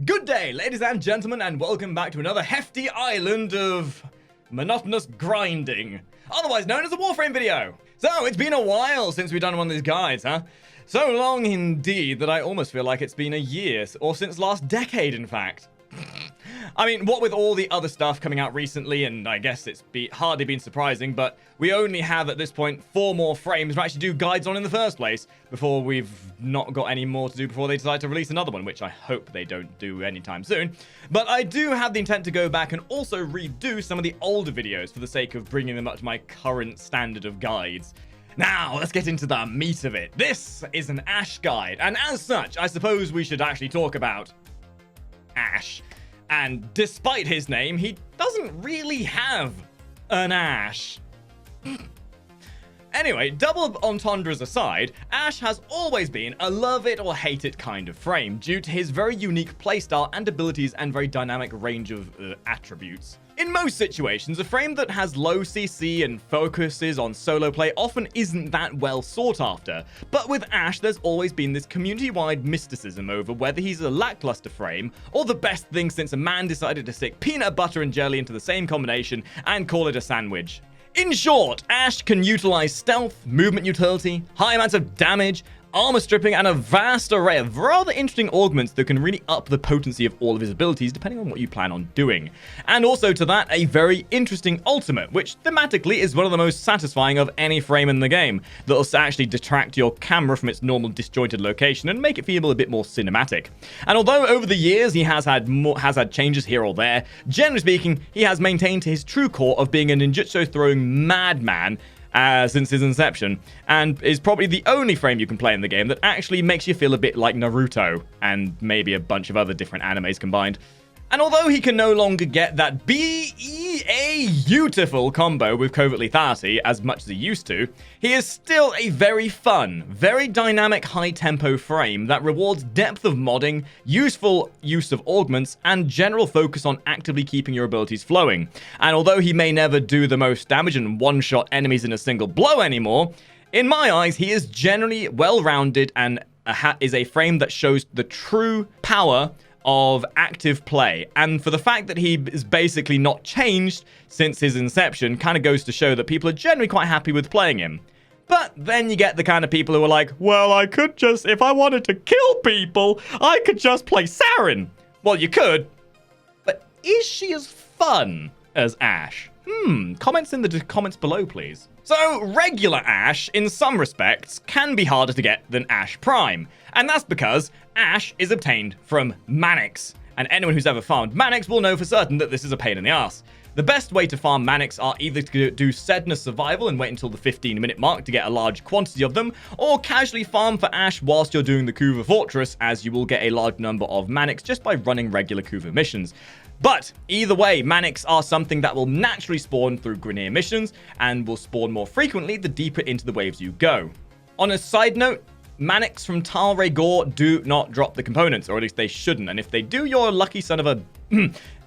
Good day, ladies and gentlemen, and welcome back to another hefty island of monotonous grinding, otherwise known as a Warframe video. So, it's been a while since we've done one of these guides, huh? So long indeed that I almost feel like it's been a year, or since last decade, in fact. I mean, what with all the other stuff coming out recently, and I guess it's hardly been surprising, but we only have, at this point, 4 more frames to actually do guides on in the first place, before we've not got any more to do before they decide to release another one, which I hope they don't do anytime soon. But I do have the intent to go back and also redo some of the older videos for the sake of bringing them up to my current standard of guides. Now, let's get into the meat of it. This is an Ash guide, and as such, I suppose we should actually talk about Ash. And despite his name, he doesn't really have an Ash. Anyway, double entendres aside, Ash has always been a love it or hate it kind of frame due to his very unique playstyle and abilities and very dynamic range of attributes. In most situations, a frame that has low CC and focuses on solo play often isn't that well sought after, but with Ash there's always been this community-wide mysticism over whether he's a lackluster frame or the best thing since a man decided to stick peanut butter and jelly into the same combination and call it a sandwich. In short, Ash can utilize stealth, movement utility, high amounts of damage, armor stripping, and a vast array of rather interesting augments that can really up the potency of all of his abilities depending on what you plan on doing. And also to that, a very interesting ultimate, which thematically is one of the most satisfying of any frame in the game, that'll actually detract your camera from its normal disjointed location and make it feel a bit more cinematic. And although over the years he has had changes here or there, generally speaking, he has maintained his true core of being a ninjutsu throwing madman since his inception, and is probably the only frame you can play in the game that actually makes you feel a bit like Naruto, and maybe a bunch of other different animes combined. And although he can no longer get that beautiful combo with covert lethality as much as he used to, he is still a very fun, very dynamic high-tempo frame that rewards depth of modding, useful use of augments, and general focus on actively keeping your abilities flowing. And although he may never do the most damage and one-shot enemies in a single blow anymore, in my eyes he is generally well-rounded and is a frame that shows the true power of active play, and for the fact that he is basically not changed since his inception kind of goes to show that people are generally quite happy with playing him. But then you get the kind of people who are like, well, I could just, if I wanted to kill people, I could just play Saren. Well, you could, but is she as fun as Ash? Comments in the comments below, please. So, regular Ash, in some respects, can be harder to get than Ash Prime, and that's because Ash is obtained from Manix, and anyone who's ever farmed Manix will know for certain that this is a pain in the ass. The best way to farm Manix are either to do Sedna Survival and wait until the 15-minute mark to get a large quantity of them, or casually farm for Ash whilst you're doing the Kuva Fortress, as you will get a large number of Manix just by running regular Kuva missions. But either way, Manix are something that will naturally spawn through Grineer missions, and will spawn more frequently the deeper into the waves you go. On a side note, Manix from Tal'Rei Gore do not drop the components, or at least they shouldn't, and if they do, you're a lucky son of a...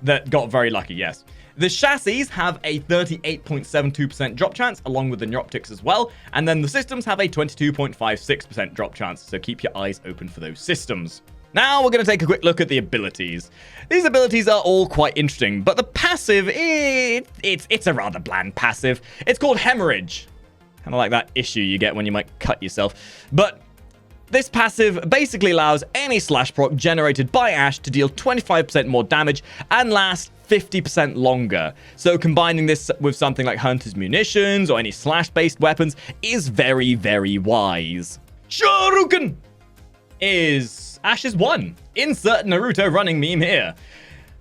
that got very lucky, yes. The chassis have a 38.72% drop chance, along with the neuroptics as well, and then the systems have a 22.56% drop chance, so keep your eyes open for those systems. Now we're going to take a quick look at the abilities. These abilities are all quite interesting, but the passive, it's a rather bland passive. It's called Hemorrhage. Kind of like that issue you get when you might cut yourself. But this passive basically allows any slash proc generated by Ash to deal 25% more damage and last 50% longer. So combining this with something like Hunter's Munitions or any slash-based weapons is very, very wise. Shuriken is Ash's one. Insert Naruto running meme here.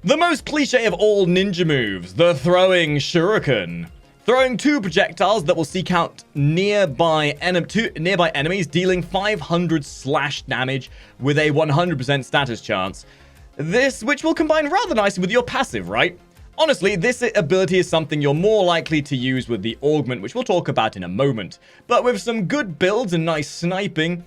The most cliche of all ninja moves, the throwing Shuriken. Throwing 2 projectiles that will seek out nearby enemies, dealing 500 slash damage with a 100% status chance. This, which will combine rather nicely with your passive, right? Honestly, this ability is something you're more likely to use with the augment, which we'll talk about in a moment. But with some good builds and nice sniping,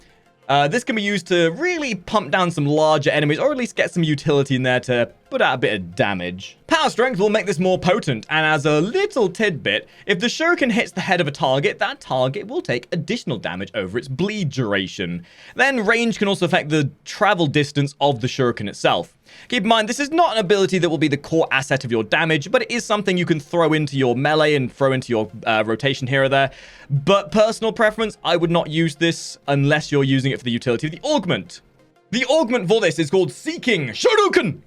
this can be used to really pump down some larger enemies, or at least get some utility in there to but at a bit of damage. Power strength will make this more potent, and as a little tidbit, if the shuriken hits the head of a target, that target will take additional damage over its bleed duration. Then range can also affect the travel distance of the shuriken itself. Keep in mind, this is not an ability that will be the core asset of your damage, but it is something you can throw into your melee and throw into your rotation here or there. But personal preference, I would not use this unless you're using it for the utility of the augment. The augment for this is called Seeking Shoryuken.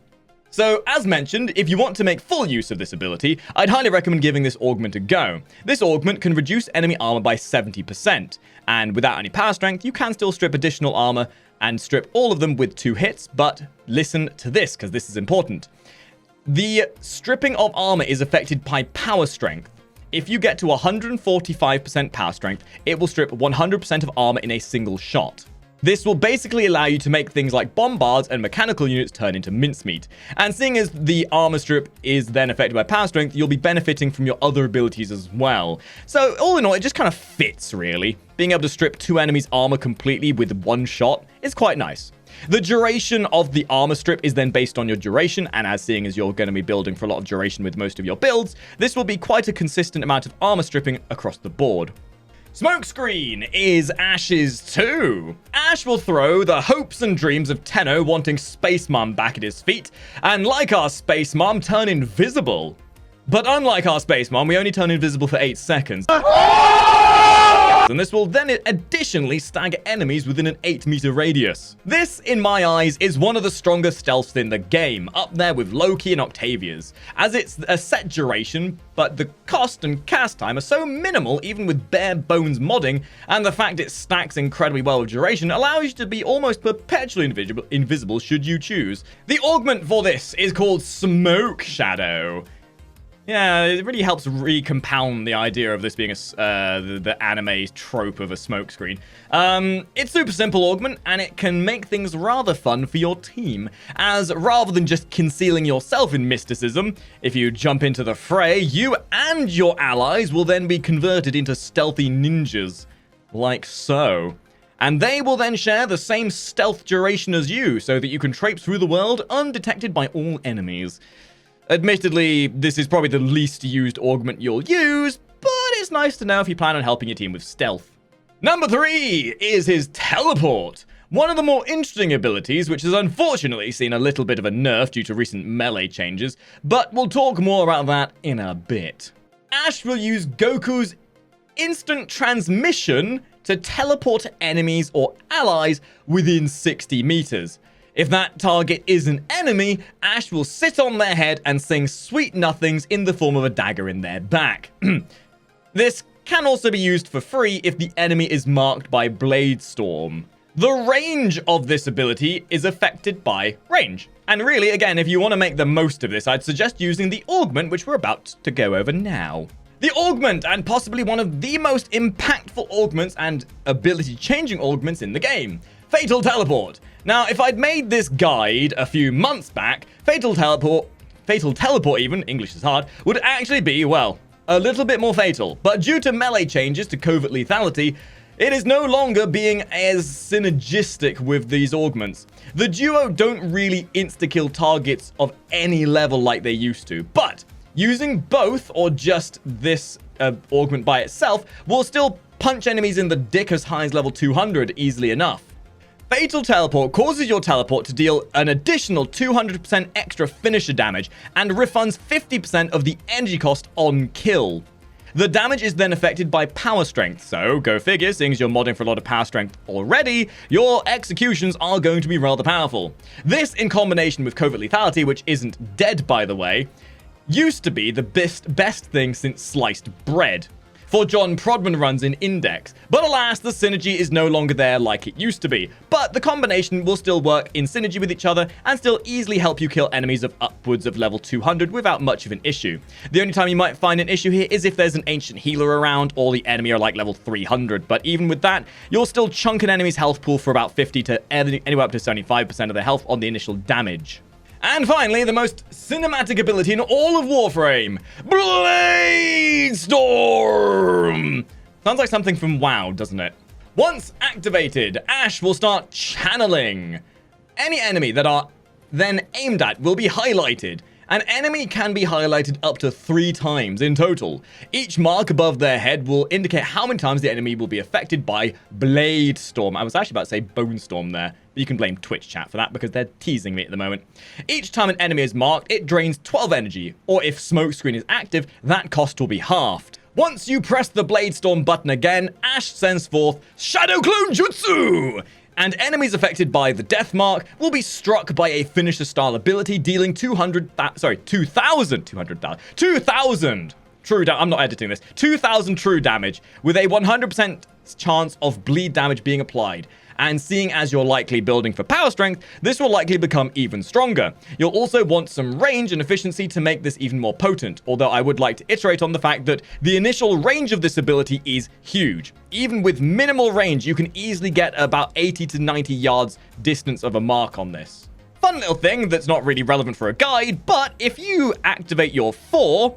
So, as mentioned, if you want to make full use of this ability, I'd highly recommend giving this augment a go. This augment can reduce enemy armor by 70%, and without any power strength, you can still strip additional armor and strip all of them with 2 hits, but listen to this, because this is important. The stripping of armor is affected by power strength. If you get to 145% power strength, it will strip 100% of armor in a single shot. This will basically allow you to make things like bombards and mechanical units turn into mincemeat. And seeing as the armor strip is then affected by power strength, you'll be benefiting from your other abilities as well. So all in all, it just kind of fits, really. Being able to strip 2 enemies' armor completely with 1 shot is quite nice. The duration of the armor strip is then based on your duration, and as seeing as you're going to be building for a lot of duration with most of your builds, this will be quite a consistent amount of armor stripping across the board. Smokescreen is Ash's too. Ash will throw the hopes and dreams of Tenno wanting Space Mom back at his feet, and like our Space Mom, turn invisible. But unlike our Space Mom, we only turn invisible for 8 seconds. And this will then additionally stagger enemies within an 8-meter radius. This, in my eyes, is one of the strongest stealths in the game, up there with Loki and Octavia's, as it's a set duration, but the cost and cast time are so minimal even with bare bones modding, and the fact it stacks incredibly well with duration allows you to be almost perpetually invisible should you choose. The augment for this is called Smoke Shadow. Yeah, it really helps recompound the idea of this being the anime trope of a smokescreen. It's super simple augment, and it can make things rather fun for your team, as rather than just concealing yourself in mysticism, if you jump into the fray, you and your allies will then be converted into stealthy ninjas, like so. And they will then share the same stealth duration as you, so that you can traipse through the world undetected by all enemies. Admittedly, this is probably the least used augment you'll use, but it's nice to know if you plan on helping your team with stealth. Number 3 is his teleport. One of the more interesting abilities, which has unfortunately seen a little bit of a nerf due to recent melee changes, but we'll talk more about that in a bit. Ash will use Goku's instant transmission to teleport enemies or allies within 60 meters. If that target is an enemy, Ash will sit on their head and sing sweet nothings in the form of a dagger in their back. This can also be used for free if the enemy is marked by Blade Storm. The range of this ability is affected by range. And really, again, if you want to make the most of this, I'd suggest using the augment, which we're about to go over now. The augment, and possibly one of the most impactful augments and ability-changing augments in the game. Fatal Teleport. Now, if I'd made this guide a few months back, Fatal Teleport even, English is hard, would actually be, well, a little bit more fatal. But due to melee changes to covert lethality, it is no longer being as synergistic with these augments. The duo don't really insta-kill targets of any level like they used to, but using both or just this augment by itself will still punch enemies in the dick as high as level 200 easily enough. Fatal Teleport causes your teleport to deal an additional 200% extra finisher damage and refunds 50% of the energy cost on kill. The damage is then affected by power strength, so go figure, seeing as you're modding for a lot of power strength already, your executions are going to be rather powerful. This, in combination with covert lethality, which isn't dead by the way, used to be the best thing since sliced bread for John Prodman runs in Index, but alas, the synergy is no longer there like it used to be. But the combination will still work in synergy with each other and still easily help you kill enemies of upwards of level 200 without much of an issue. The only time you might find an issue here is if there's an ancient healer around or the enemy are like level 300, but even with that, you'll still chunk an enemy's health pool for about 50 to anywhere up to 75% of their health on the initial damage. And finally, the most cinematic ability in all of Warframe, Blade Storm! Sounds like something from WoW, doesn't it? Once activated, Ash will start channeling any enemy that are then aimed at will be highlighted. An enemy can be highlighted up to 3 times in total. Each mark above their head will indicate how many times the enemy will be affected by Blade Storm. I was actually about to say Bone Storm there, but you can blame Twitch chat for that because they're teasing me at the moment. Each time an enemy is marked, it drains 12 energy, or if Smokescreen is active, that cost will be halved. Once you press the Blade Storm button again, Ash sends forth Shadow Clone Jutsu! And enemies affected by the death mark will be struck by a finisher style ability dealing 2,000 true damage. I'm not editing this. 2,000 true damage with a 100% chance of bleed damage being applied. And seeing as you're likely building for power strength, this will likely become even stronger. You'll also want some range and efficiency to make this even more potent, although I would like to iterate on the fact that the initial range of this ability is huge. Even with minimal range, you can easily get about 80 to 90 yards distance of a mark on this. Fun little thing that's not really relevant for a guide, but if you activate your 4,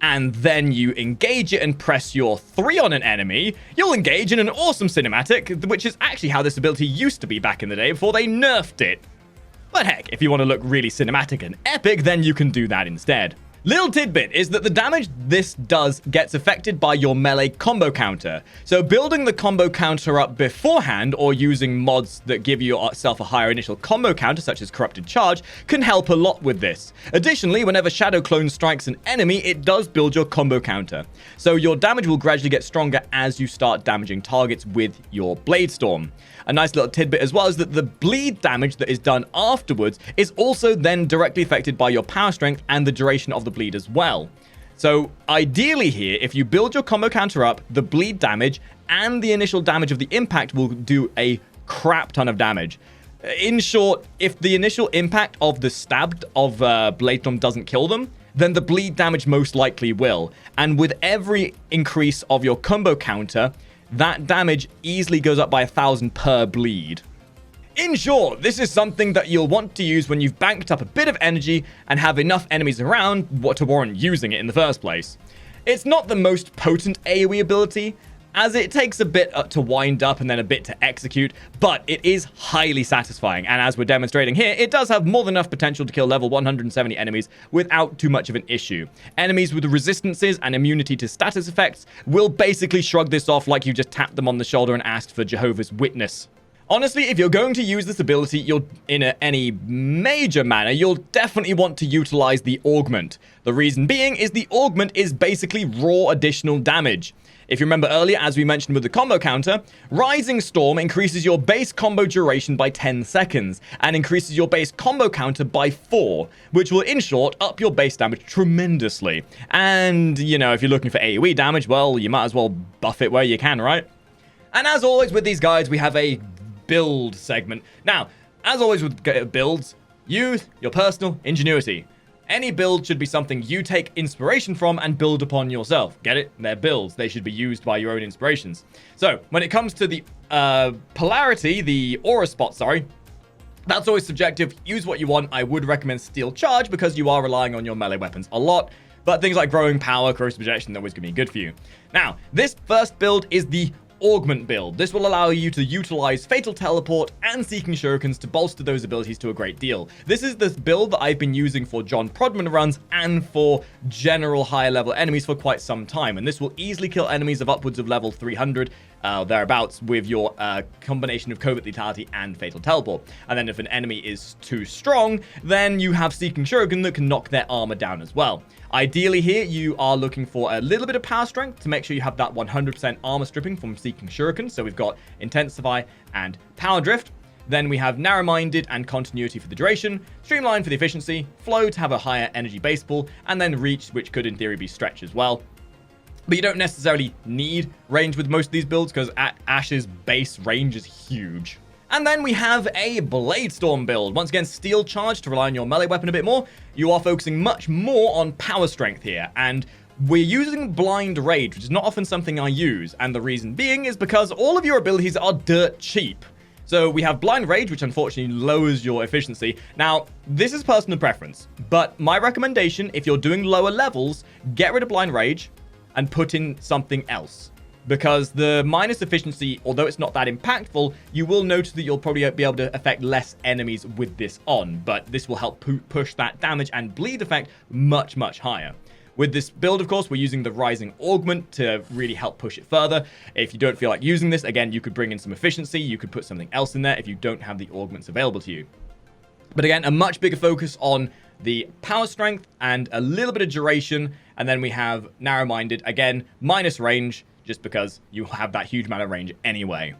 and then you engage it and press your 3 on an enemy, you'll engage in an awesome cinematic, which is actually how this ability used to be back in the day before they nerfed it. But heck, if you want to look really cinematic and epic, then you can do that instead. Little tidbit is that the damage this does gets affected by your melee combo counter. So building the combo counter up beforehand or using mods that give yourself a higher initial combo counter such as Corrupted Charge can help a lot with this. Additionally, whenever Shadow Clone strikes an enemy, it does build your combo counter. So your damage will gradually get stronger as you start damaging targets with your Blade Storm. A nice little tidbit as well is that the bleed damage that is done afterwards is also then directly affected by your power strength and the duration of the bleed as well. So ideally here, if you build your combo counter up, the bleed damage and the initial damage of the impact will do a crap ton of damage. In short, if the initial impact of the stabbed of Blade Storm doesn't kill them, then the bleed damage most likely will. And with every increase of your combo counter, that damage easily goes up by 1,000 per bleed. In short, this is something that you'll want to use when you've banked up a bit of energy and have enough enemies around to warrant using it in the first place. It's not the most potent AoE ability, as it takes a bit to wind up and then a bit to execute, but it is highly satisfying, and as we're demonstrating here, it does have more than enough potential to kill level 170 enemies without too much of an issue. Enemies with resistances and immunity to status effects will basically shrug this off like you just tapped them on the shoulder and asked for Jehovah's Witness. Honestly, if you're going to use this ability in any major manner, you'll definitely want to utilize the Augment. The reason being is the Augment is basically raw additional damage. If you remember earlier, as we mentioned with the combo counter, Rising Storm increases your base combo duration by 10 seconds and increases your base combo counter by 4, which will, in short, up your base damage tremendously. And, you know, if you're looking for AoE damage, well, you might as well buff it where you can, right? And as always with these guides, we have a build segment. Now, as always with builds, use your personal ingenuity. Any build should be something you take inspiration from and build upon yourself. Get it? They're builds. They should be used by your own inspirations. So, when it comes to the polarity, the aura spot, sorry, that's always subjective. Use what you want. I would recommend Steel Charge because you are relying on your melee weapons a lot. But things like Growing Power, Corrosive Projection, they're always going to be good for you. Now, this first build is the Augment build. This will allow you to utilize Fatal Teleport and Seeking Shurikens to bolster those abilities to a great deal. This is the build that I've been using for John Prodman runs and for general higher level enemies for quite some time, and this will easily kill enemies of upwards of level 300 thereabouts with your combination of Covert Lethality and Fatal Teleport. And then if an enemy is too strong, then you have Seeking Shuriken that can knock their armor down as well. Ideally here, you are looking for a little bit of power strength to make sure you have that 100% armor stripping from Seeking Shuriken. So we've got Intensify and Power Drift. Then we have Narrow-Minded and Continuity for the duration, Streamline for the efficiency, Flow to have a higher energy base pool, and then Reach, which could in theory be Stretch as well. But you don't necessarily need range with most of these builds because Ash's base range is huge. And then we have a Blade Storm build. Once again, Steel Charge to rely on your melee weapon a bit more. You are focusing much more on power strength here, and we're using Blind Rage, which is not often something I use, and the reason being is because all of your abilities are dirt cheap. So we have Blind Rage, which unfortunately lowers your efficiency. Now, this is personal preference, but my recommendation, if you're doing lower levels, get rid of Blind Rage and put in something else. because the minus efficiency, although it's not that impactful, you will notice that you'll probably be able to affect less enemies with this on, but this will help push that damage and bleed effect much, much higher. With this build, of course, we're using the Rising Augment to really help push it further. If you don't feel like using this, again, you could bring in some efficiency. You could put something else in there if you don't have the augments available to you. But again, a much bigger focus on the power strength and a little bit of duration. And then we have narrow-minded, again, minus range, just because you have that huge amount of range anyway.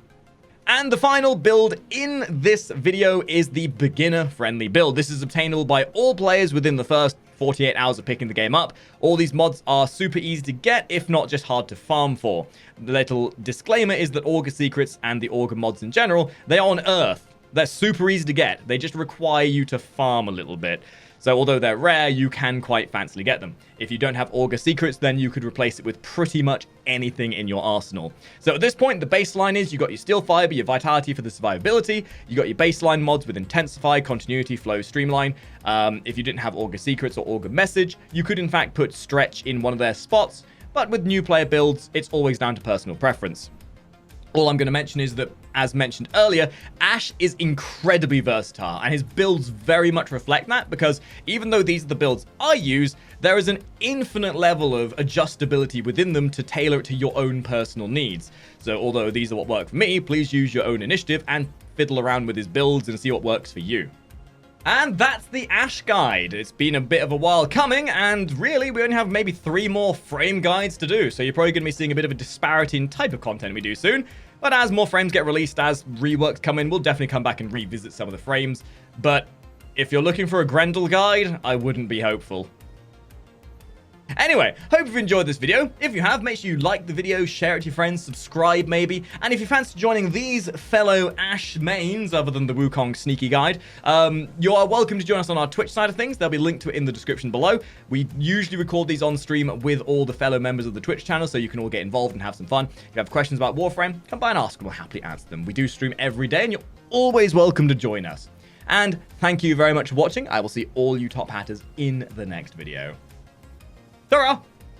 And the final build in this video is the beginner-friendly build. This is obtainable by all players within the first 48 hours of picking the game up. All these mods are super easy to get, if not just hard to farm for. The little disclaimer is that Augur Secrets and the Augur mods in general, they are on Earth. They're super easy to get. They just require you to farm a little bit. So although they're rare, you can quite fancily get them. If you don't have Augur Secrets, then you could replace it with pretty much anything in your arsenal. So at this point, the baseline is you got your Steel Fiber, your Vitality for the survivability, you got your baseline mods with Intensify, Continuity, Flow, Streamline. If you didn't have Augur Secrets or Augur Message, you could in fact put Stretch in one of their spots, but with new player builds, it's always down to personal preference. All I'm going to mention is that, as mentioned earlier, Ash is incredibly versatile, and his builds very much reflect that, because even though these are the builds I use, there is an infinite level of adjustability within them to tailor it to your own personal needs. So although these are what work for me, please use your own initiative and fiddle around with his builds and see what works for you. And that's the Ash guide. It's been a bit of a while coming, and really, we only have maybe 3 more frame guides to do, so you're probably going to be seeing a bit of a disparity in type of content we do soon. But as more frames get released, as reworks come in, we'll definitely come back and revisit some of the frames. But if you're looking for a Grendel guide, I wouldn't be hopeful. Anyway, hope you've enjoyed this video. If you have, make sure you like the video, share it to your friends, subscribe maybe. And if you fancy joining these fellow Ash mains, other than the Wukong sneaky guide, you are welcome to join us on our Twitch side of things. There'll be a link to it in the description below. We usually record these on stream with all the fellow members of the Twitch channel, so you can all get involved and have some fun. If you have questions about Warframe, come by and ask, and we'll happily answer them. We do stream every day, and you're always welcome to join us. And thank you very much for watching. I will see all you top hatters in the next video. Ta-ra!